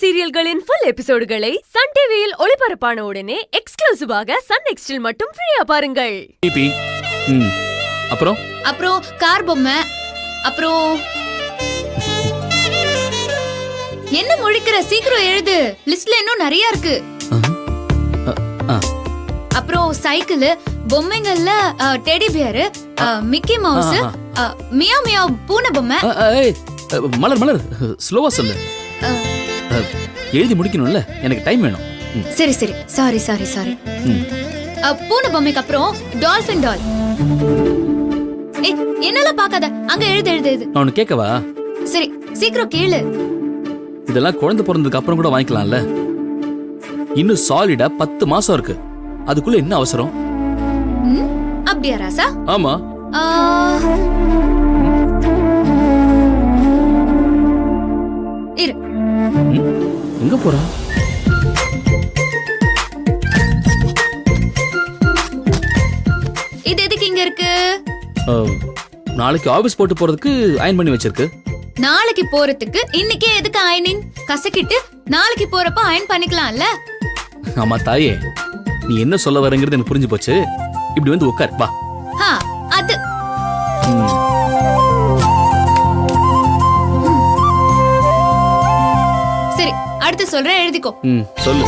சீரியல்களின் full எபிசோடுகளை Sun டிவியில் ஒளிபரப்பான உடனே எக்ஸ்க்ளூசிவாக சன் நெக்ஸ்டில் மட்டும் ஃப்ரீயா பாருங்கள். அப்புறம் கார் பொம்மை, அப்புறம் என்ன முழிக்கிற, சீக்கிரம் எழுது, லிஸ்ட்ல இன்னும் நிறைய இருக்கு. அப்புறம் சைக்கிள், பொம்மைங்கள்ல டெடி பியர், மிக்கி மவுஸ், மியா மியா பூனை பொம்மை. மலர் மலர் ஸ்லோவா சொல்லு, எழுதி முடிக்கணும்ல, எனக்கு டைம் வேணும். சரி சரி, சாரி சாரி சாரி. பூனை பொம்மைக்கு அப்புறம் டால்பின் டால். என்னெல்லாம் பார்க்காத, அங்க எழுது எழுது எழுது. நான் கேட்கவா? சரி சீக்கிரம் கேளு. இதெல்லாம் குழந்தை பிறந்ததுக்கு அப்புறம் கூட வாங்கிக்கலாம்ல. இன்னும் சாலிடா 10 மாசம் இருக்கு, அதுக்குள்ள என்ன அவசரம்? அப்படியா ராசா? ஆமா. இரு. எங்க போறா? இது எதுக்கு இங்க இருக்கு? நாளைக்கு ஆபீஸ் போட்டு போறதுக்கு அயன் பண்ணி வச்சிருக்கு. நாளைக்கு போறதுக்கு இன்னைக்கே எதுக்கு அயனிங்? கசக்கிட்டு நாளைக்கு போறப்ப அயன் பண்ணிக்கலாம்ல. ஆமா தாயே, நீ என்ன சொல்ல வரங்கிறது எனக்கு புரிஞ்சு போச்சு. இப்படி வந்து உட்கார், வா. அது சரி, அடுத்து சொல்றேன், எழுதிக்கோ. சொல்லு.